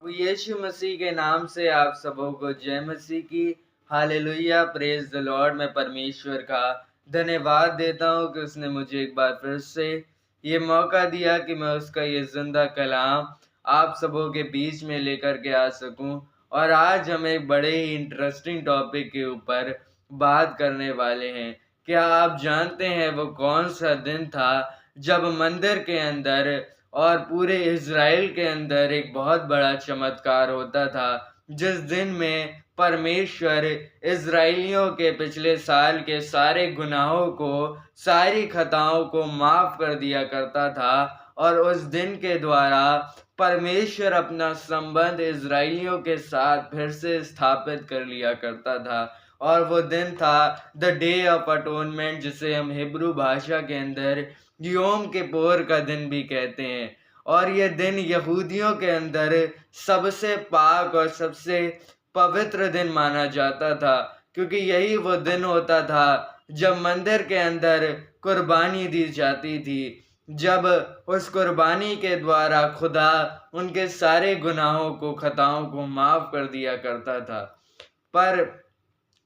वो यीशु मसीह के नाम से आप सबों को जय मसीह की। Hallelujah, praise the Lord. मैं परमेश्वर का धन्यवाद देता हूँ कि उसने मुझे एक बार फिर से ये मौका दिया कि मैं उसका ये जिंदा कलाम आप सबों के बीच में लेकर के आ सकूं। और आज हम एक बड़े ही इंटरेस्टिंग टॉपिक के ऊपर बात करने वाले हैं। क्या आप जानते हैं वो कौन सा दिन था जब मंदिर के अंदर और पूरे इज़राइल के अंदर एक बहुत बड़ा चमत्कार होता था, जिस दिन में परमेश्वर इज़राइलियों के पिछले साल के सारे गुनाहों को, सारी खताओं को माफ़ कर दिया करता था। और उस दिन के द्वारा परमेश्वर अपना संबंध इज़राइलियों के साथ फिर से स्थापित कर लिया करता था। और वो दिन था द डे ऑफ अटोनमेंट, जिसे हम हिब्रू भाषा के अंदर योम किप्पुर का दिन भी कहते हैं। और ये दिन यहूदियों के अंदर सबसे पाक और सबसे पवित्र दिन माना जाता था, क्योंकि यही वो दिन होता था जब मंदिर के अंदर कुर्बानी दी जाती थी, जब उस कुर्बानी के द्वारा खुदा उनके सारे गुनाहों को, खताओं को माफ कर दिया करता था। पर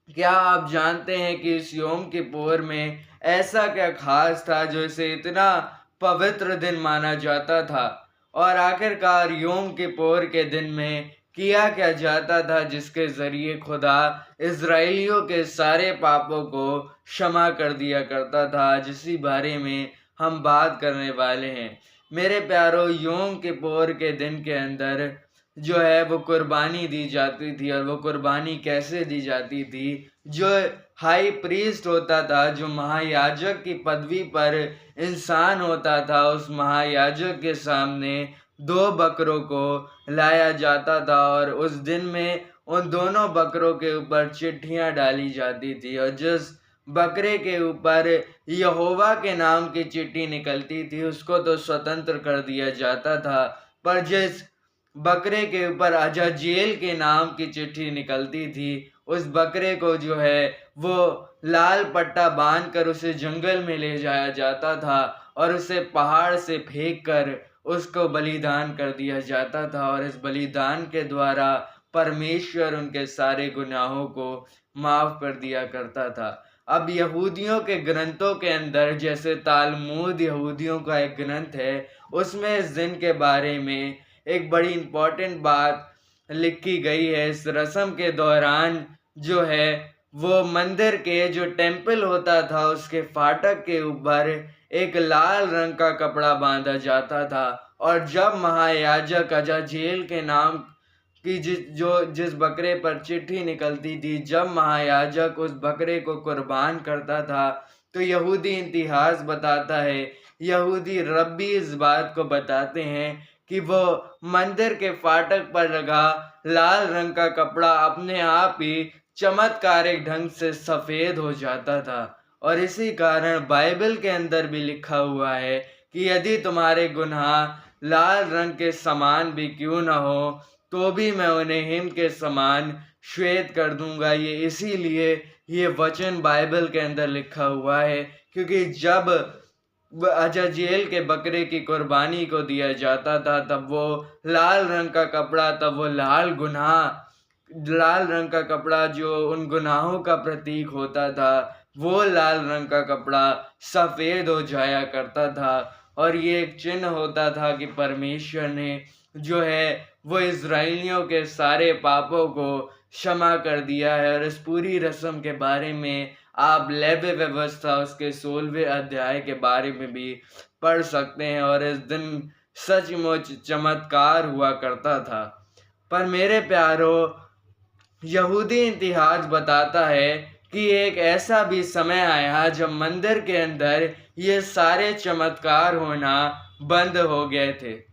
क्या आप जानते हैं कि इस योम किप्पुर में ऐसा क्या खास था जो इसे इतना पवित्र दिन माना जाता था? और आखिरकार योम किप्पुर के दिन में किया क्या जाता था जिसके ज़रिए खुदा इज़राइलियों के सारे पापों को क्षमा कर दिया करता था, जिसी बारे में हम बात करने वाले हैं। मेरे प्यारों, योम किप्पुर के दिन के अंदर जो है वो कुर्बानी दी जाती थी। और वो कुर्बानी कैसे दी जाती थी? जो हाई प्रीस्ट होता था, जो महायाजक की पदवी पर इंसान होता था, उस महायाजक के सामने 2 बकरों को लाया जाता था। और उस दिन में उन दोनों बकरों के ऊपर चिट्ठियां डाली जाती थी। और जिस बकरे के ऊपर यहोवा के नाम की चिट्ठी निकलती थी, उसको तो स्वतंत्र कर दिया जाता था। पर जिस बकरे के ऊपर अजाजेल के नाम की चिट्ठी निकलती थी, उस बकरे को जो है वो लाल पट्टा बांधकर उसे जंगल में ले जाया जाता था और उसे पहाड़ से फेंककर उसको बलिदान कर दिया जाता था। और इस बलिदान के द्वारा परमेश्वर उनके सारे गुनाहों को माफ कर दिया करता था। अब यहूदियों के ग्रंथों के अंदर, जैसे तालमूद यहूदियों का एक ग्रंथ है, उसमें इस दिन के बारे में एक बड़ी इम्पोर्टेंट बात लिखी गई है। इस रस्म के दौरान जो है वो मंदिर के जो टेम्पल होता था, उसके फाटक के ऊपर एक लाल रंग का कपड़ा बांधा जाता था। और जब महायाजक अजाजेल के नाम की जिस बकरे पर चिट्ठी निकलती थी, जब महायाजक उस बकरे को कुर्बान करता था, तो यहूदी इतिहास बताता है, यहूदी रब्बी इस बात को बताते हैं कि वो मंदिर के फाटक पर लगा लाल रंग का कपड़ा अपने आप ही चमत्कारिक ढंग से सफेद हो जाता था। और इसी कारण बाइबल के अंदर भी लिखा हुआ है कि यदि तुम्हारे गुनाह लाल रंग के समान भी क्यों न हो, तो भी मैं उन्हें हिम के समान श्वेत कर दूंगा। ये इसीलिए ये वचन बाइबल के अंदर लिखा हुआ है, क्योंकि जब अजाजेल के बकरे की कुर्बानी को दिया जाता था, तब वो लाल रंग का कपड़ा, तब वो लाल रंग का कपड़ा जो उन गुनाहों का प्रतीक होता था, वो लाल रंग का कपड़ा सफ़ेद हो जाया करता था। और ये एक चिन्ह होता था कि परमेश्वर ने जो है वो इज़राइलियों के सारे पापों को क्षमा कर दिया है। और इस पूरी रस्म के बारे में आप लेवी व्यवस्था उसके 16वें अध्याय के बारे में भी पढ़ सकते हैं। और इस दिन सचमुच चमत्कार हुआ करता था। पर मेरे प्यारों, यहूदी इतिहास बताता है कि एक ऐसा भी समय आया जब मंदिर के अंदर ये सारे चमत्कार होना बंद हो गए थे।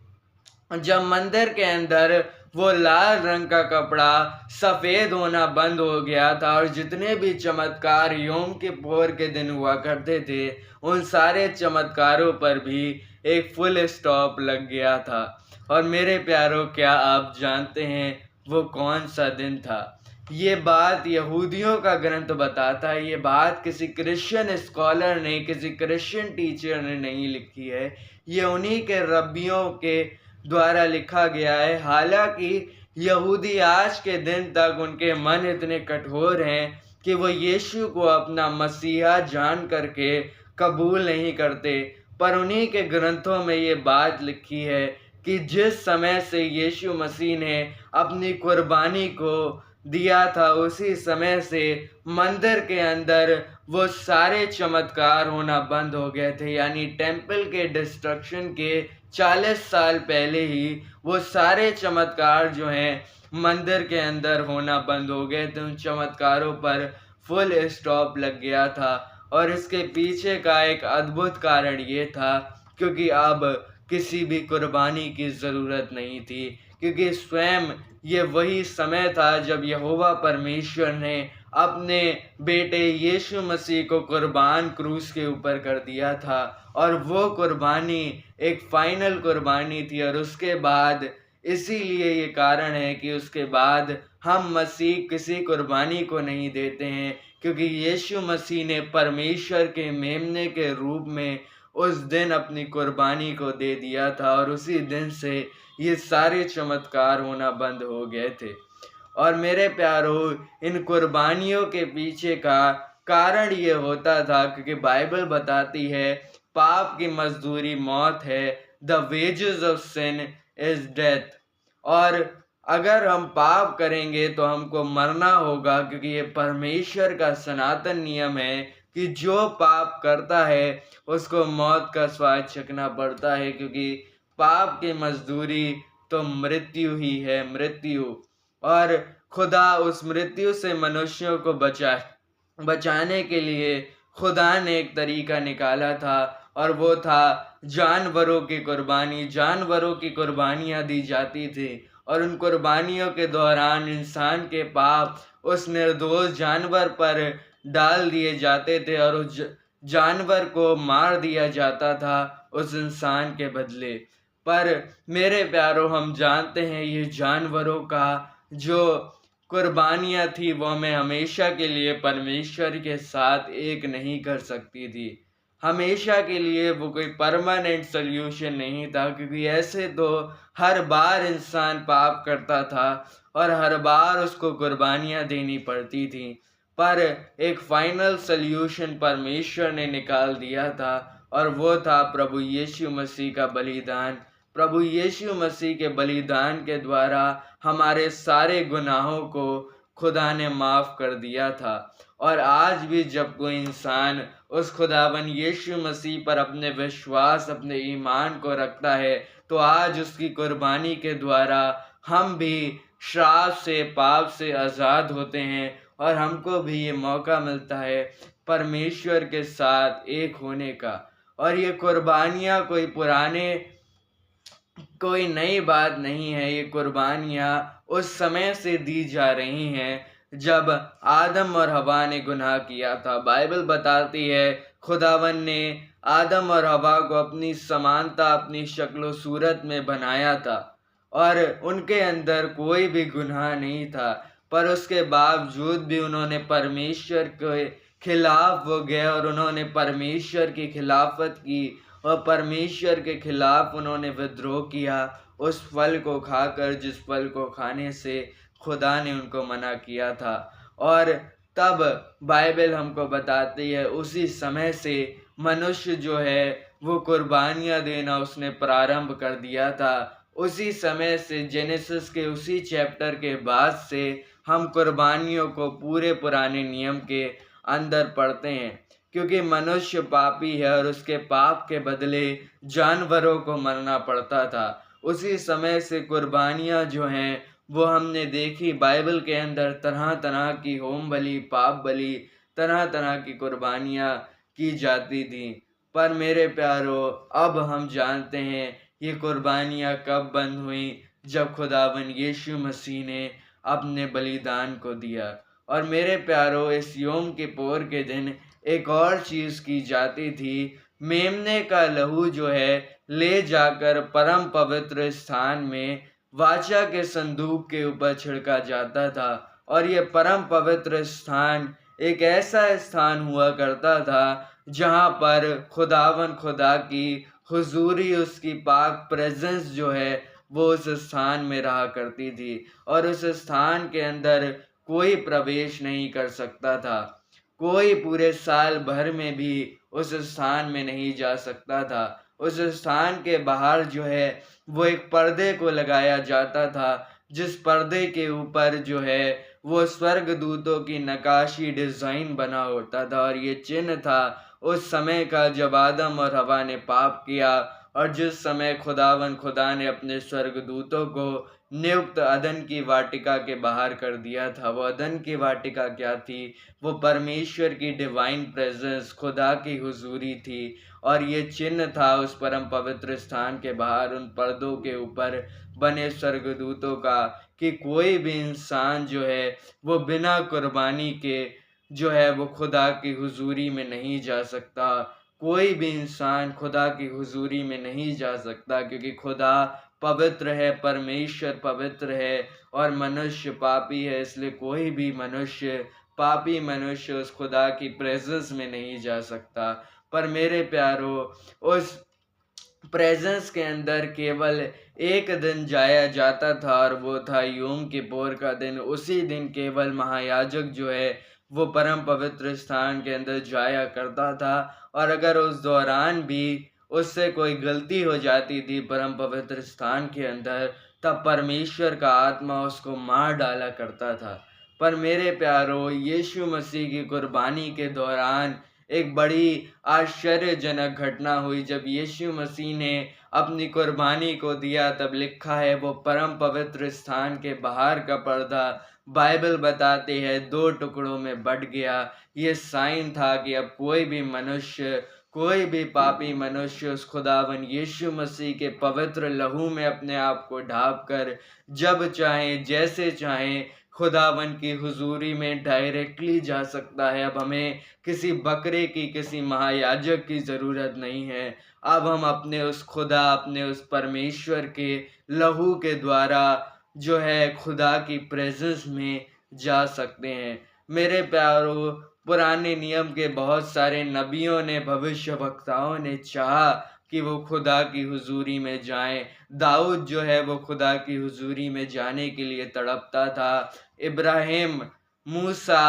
जब मंदिर के अंदर वो लाल रंग का कपड़ा सफ़ेद होना बंद हो गया था, और जितने भी चमत्कार योम किप्पुर के दिन हुआ करते थे, उन सारे चमत्कारों पर भी एक फुल स्टॉप लग गया था। और मेरे प्यारों, क्या आप जानते हैं वो कौन सा दिन था? ये बात यहूदियों का ग्रंथ बताता है। ये बात किसी क्रिश्चियन स्कॉलर ने, किसी क्रिश्चियन टीचर ने नहीं लिखी है। ये उन्हीं के रब्बियों के द्वारा लिखा गया है। हालांकि यहूदी आज के दिन तक उनके मन इतने कठोर हैं कि वो यीशु को अपना मसीहा जान करके कबूल नहीं करते, पर उन्हीं के ग्रंथों में ये बात लिखी है कि जिस समय से यीशु मसीह ने अपनी कुर्बानी को दिया था, उसी समय से मंदिर के अंदर वो सारे चमत्कार होना बंद हो गए थे। यानी टेम्पल के डिस्ट्रक्शन के 40 साल पहले ही वो सारे चमत्कार जो हैं मंदिर के अंदर होना बंद हो गए थे। उन चमत्कारों पर फुल स्टॉप लग गया था, और इसके पीछे का एक अद्भुत कारण ये था क्योंकि अब किसी भी कुर्बानी की ज़रूरत नहीं थी, क्योंकि स्वयं ये वही समय था जब यहोवा परमेश्वर ने अपने बेटे यीशु मसीह को कुर्बान क्रूस के ऊपर कर दिया था, और वो कुर्बानी एक फाइनल कुर्बानी थी। और उसके बाद इसीलिए ये कारण है कि उसके बाद हम मसीह किसी कुर्बानी को नहीं देते हैं, क्योंकि यीशु मसीह ने परमेश्वर के मेमने के रूप में उस दिन अपनी कुर्बानी को दे दिया था, और उसी दिन से ये सारे चमत्कार होना बंद हो गए थे। और मेरे प्यारों, इन कुर्बानियों के पीछे का कारण ये होता था क्योंकि बाइबल बताती है पाप की मजदूरी मौत है, the wages of sin is death. और अगर हम पाप करेंगे तो हमको मरना होगा, क्योंकि ये परमेश्वर का सनातन नियम है कि जो पाप करता है उसको मौत का स्वाद चखना पड़ता है, क्योंकि पाप की मजदूरी तो मृत्यु ही है, मृत्यु। और खुदा उस मृत्यु से मनुष्यों को बचाने के लिए खुदा ने एक तरीका निकाला था, और वो था जानवरों की कुर्बानी। जानवरों की कुर्बानियाँ दी जाती थी, और उन कुर्बानियों के दौरान इंसान के पाप उस निर्दोष जानवर पर डाल दिए जाते थे, और उस जानवर को मार दिया जाता था उस इंसान के बदले। पर मेरे प्यारों, हम जानते हैं ये जानवरों का जो कुर्बानियाँ थी वो हमें हमेशा के लिए परमेश्वर के साथ एक नहीं कर सकती थी। हमेशा के लिए वो कोई परमानेंट सॉल्यूशन नहीं था, क्योंकि ऐसे तो हर बार इंसान पाप करता था और हर बार उसको कुर्बानियाँ देनी पड़ती थी। पर एक फाइनल सॉल्यूशन परमेश्वर ने निकाल दिया था, और वो था प्रभु यीशु मसीह का बलिदान। प्रभु यीशु मसीह के बलिदान के द्वारा हमारे सारे गुनाहों को खुदा ने माफ़ कर दिया था। और आज भी जब कोई इंसान उस खुदावन यीशु मसीह पर अपने विश्वास, अपने ईमान को रखता है, तो आज उसकी कुर्बानी के द्वारा हम भी श्राप से, पाप से आज़ाद होते हैं, और हमको भी ये मौका मिलता है परमेश्वर के साथ एक होने का। और ये कुर्बानियाँ कोई नई बात नहीं है। ये कुर्बानियाँ उस समय से दी जा रही हैं जब आदम और हवा ने गुनाह किया था। बाइबल बताती है खुदावन ने आदम और हवा को अपनी समानता, अपनी शक्ल सूरत में बनाया था, और उनके अंदर कोई भी गुनाह नहीं था, पर उसके बावजूद भी उन्होंने परमेश्वर के खिलाफ वो गए, और उन्होंने परमेश्वर की खिलाफत की, और परमेश्वर के खिलाफ उन्होंने विद्रोह किया उस फल को खाकर जिस फल को खाने से खुदा ने उनको मना किया था। और तब बाइबल हमको बताती है उसी समय से मनुष्य जो है वो कुर्बानियाँ देना उसने प्रारंभ कर दिया था। उसी समय से, जेनेसिस के उसी चैप्टर के बाद से हम कुर्बानियों को पूरे पुराने नियम के अंदर पढ़ते हैं, क्योंकि मनुष्य पापी है और उसके पाप के बदले जानवरों को मरना पड़ता था। उसी समय से कुर्बानियाँ जो हैं वो हमने देखी बाइबल के अंदर, तरह तरह की होम बलि, पाप बलि, तरह तरह की कुर्बानियाँ की जाती थी। पर मेरे प्यारों, अब हम जानते हैं ये कुर्बानियाँ कब बंद हुई, जब खुदावन यीशु मसीह ने अपने बलिदान को दिया। और मेरे प्यारों, इस योम किप्पोर के दिन एक और चीज़ की जाती थी। मेमने का लहू जो है ले जाकर परम पवित्र स्थान में वाचा के संदूक के ऊपर छिड़का जाता था, और ये परम पवित्र स्थान एक ऐसा स्थान हुआ करता था जहाँ पर खुदावन खुदा की हुजूरी, उसकी पाक प्रेजेंस जो है वो उस स्थान में रहा करती थी और उस स्थान के अंदर कोई प्रवेश नहीं कर सकता था। कोई पूरे साल भर में भी उस स्थान में नहीं जा सकता था। उस स्थान के बाहर जो है वो एक पर्दे को लगाया जाता था, जिस पर्दे के ऊपर जो है वो स्वर्गदूतों की नक्काशी डिज़ाइन बना होता था और ये चिन्ह था उस समय का जब आदम और हवा ने पाप किया और जिस समय खुदा ने अपने स्वर्गदूतों को नियुक्त अदन की वाटिका के बाहर कर दिया था। वो अदन की वाटिका क्या थी? वो परमेश्वर की डिवाइन प्रेजेंस, खुदा की हुजूरी थी और ये चिन्ह था उस परम पवित्र स्थान के बाहर उन पर्दों के ऊपर बने स्वर्गदूतों का कि कोई भी इंसान जो है वो बिना कुर्बानी के जो है वो खुदा की हुजूरी में नहीं जा सकता। कोई भी इंसान खुदा की हुजूरी में नहीं जा सकता क्योंकि खुदा पवित्र है, परमेश्वर पवित्र है और मनुष्य पापी है, इसलिए कोई भी मनुष्य, पापी मनुष्य उस खुदा की प्रेजेंस में नहीं जा सकता। पर मेरे प्यारो, उस प्रेजेंस के अंदर केवल एक दिन जाया जाता था और वो था यौम किप्पोर का दिन। उसी दिन केवल महायाजक जो है वो परम पवित्र स्थान के अंदर जाया करता था और अगर उस दौरान भी उससे कोई गलती हो जाती थी परम पवित्र स्थान के अंदर, तब परमेश्वर का आत्मा उसको मार डाला करता था। पर मेरे प्यारो, यीशु मसीह की कुर्बानी के दौरान एक बड़ी आश्चर्यजनक घटना हुई। जब यीशु मसीह ने अपनी कुर्बानी को दिया, तब लिखा है वो परम पवित्र स्थान के बाहर का पर्दा, बाइबल बताती है, 2 टुकड़ों में बँट गया। ये साइन था कि अब कोई भी मनुष्य, कोई भी पापी मनुष्य उस खुदावन यीशु मसीह के पवित्र लहू में अपने आप को ढाँप कर जब चाहे, जैसे चाहे खुदावन की हुजूरी में डायरेक्टली जा सकता है। अब हमें किसी बकरे की, किसी महायाजक की ज़रूरत नहीं है। अब हम अपने उस खुदा, अपने उस परमेश्वर के लहू के द्वारा जो है खुदा की प्रेज़ेंस में जा सकते हैं। मेरे प्यारो, पुराने नियम के बहुत सारे नबियों ने, भविष्यवक्ताओं ने चाहा कि वो खुदा की हुजूरी में जाएँ। दाऊद जो है वो खुदा की हुजूरी में जाने के लिए तड़पता था। इब्राहिम, मूसा,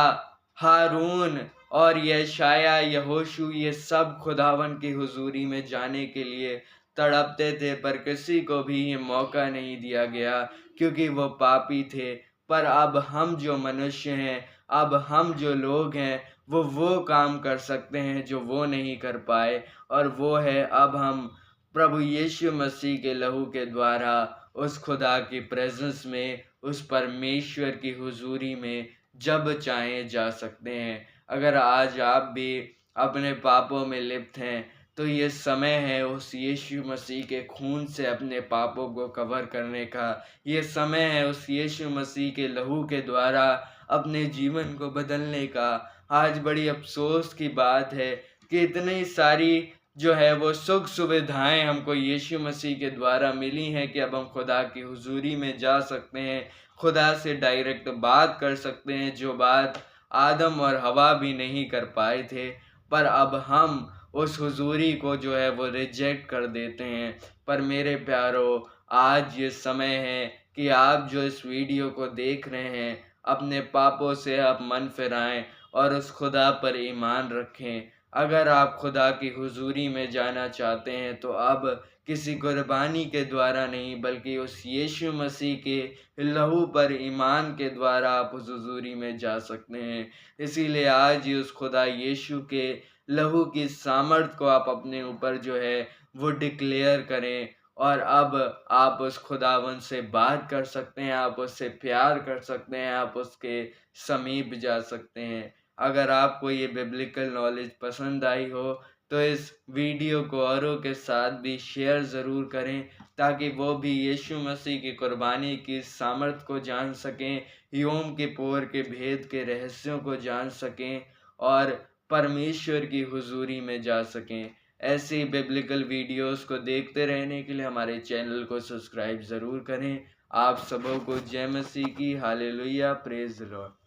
हारून और यशायाह, यहोशू, ये सब खुदावन की हुजूरी में जाने के लिए तड़पते थे, पर किसी को भी ये मौका नहीं दिया गया क्योंकि वो पापी थे। पर अब हम जो मनुष्य हैं, अब हम जो लोग हैं, वो काम कर सकते हैं जो वो नहीं कर पाए और वो है अब हम प्रभु यीशु मसीह के लहू के द्वारा उस खुदा की प्रेजेंस में, उस परमेश्वर की हुजूरी में जब चाहें जा सकते हैं। अगर आज आप भी अपने पापों में लिप्त हैं, तो ये समय है उस यीशु मसीह के खून से अपने पापों को कवर करने का। ये समय है उस यीशु मसीह के लहू के द्वारा अपने जीवन को बदलने का। आज बड़ी अफ़सोस की बात है कि इतनी सारी जो है वो सुख सुविधाएँ हमको यीशु मसीह के द्वारा मिली हैं कि अब हम खुदा की हुजूरी में जा सकते हैं, खुदा से डायरेक्ट बात कर सकते हैं, जो बात आदम और हवा भी नहीं कर पाए थे। पर अब हम उस हुजूरी को जो है वो रिजेक्ट कर देते हैं। पर मेरे प्यारो, आज ये समय है कि आप जो इस वीडियो को देख रहे हैं, अपने पापों से आप मन फिराएँ और उस खुदा पर ईमान रखें। अगर आप खुदा की हुजूरी में जाना चाहते हैं, तो अब किसी कुर्बानी के द्वारा नहीं, बल्कि उस यीशु मसीह के लहू पर ईमान के द्वारा आप उस हुजूरी में जा सकते हैं। इसीलिए आज ही उस खुदा यीशु के लहू की सामर्थ को आप अपने ऊपर जो है वो डिक्लेयर करें और अब आप उस खुदावंद से बात कर सकते हैं, आप उससे प्यार कर सकते हैं, आप उसके समीप जा सकते हैं। अगर आपको ये बिब्लिकल नॉलेज पसंद आई हो, तो इस वीडियो को औरों के साथ भी शेयर ज़रूर करें ताकि वो भी यीशु मसीह की कुर्बानी की सामर्थ को जान सकें, यौम किप्पोर के भेद के रहस्यों को जान सकें और परमेश्वर की हुजूरी में जा सकें। ऐसी बिब्लिकल वीडियोस को देखते रहने के लिए हमारे चैनल को सब्सक्राइब ज़रूर करें। आप सबों को जय मसीह की। Hallelujah, praise the Lord.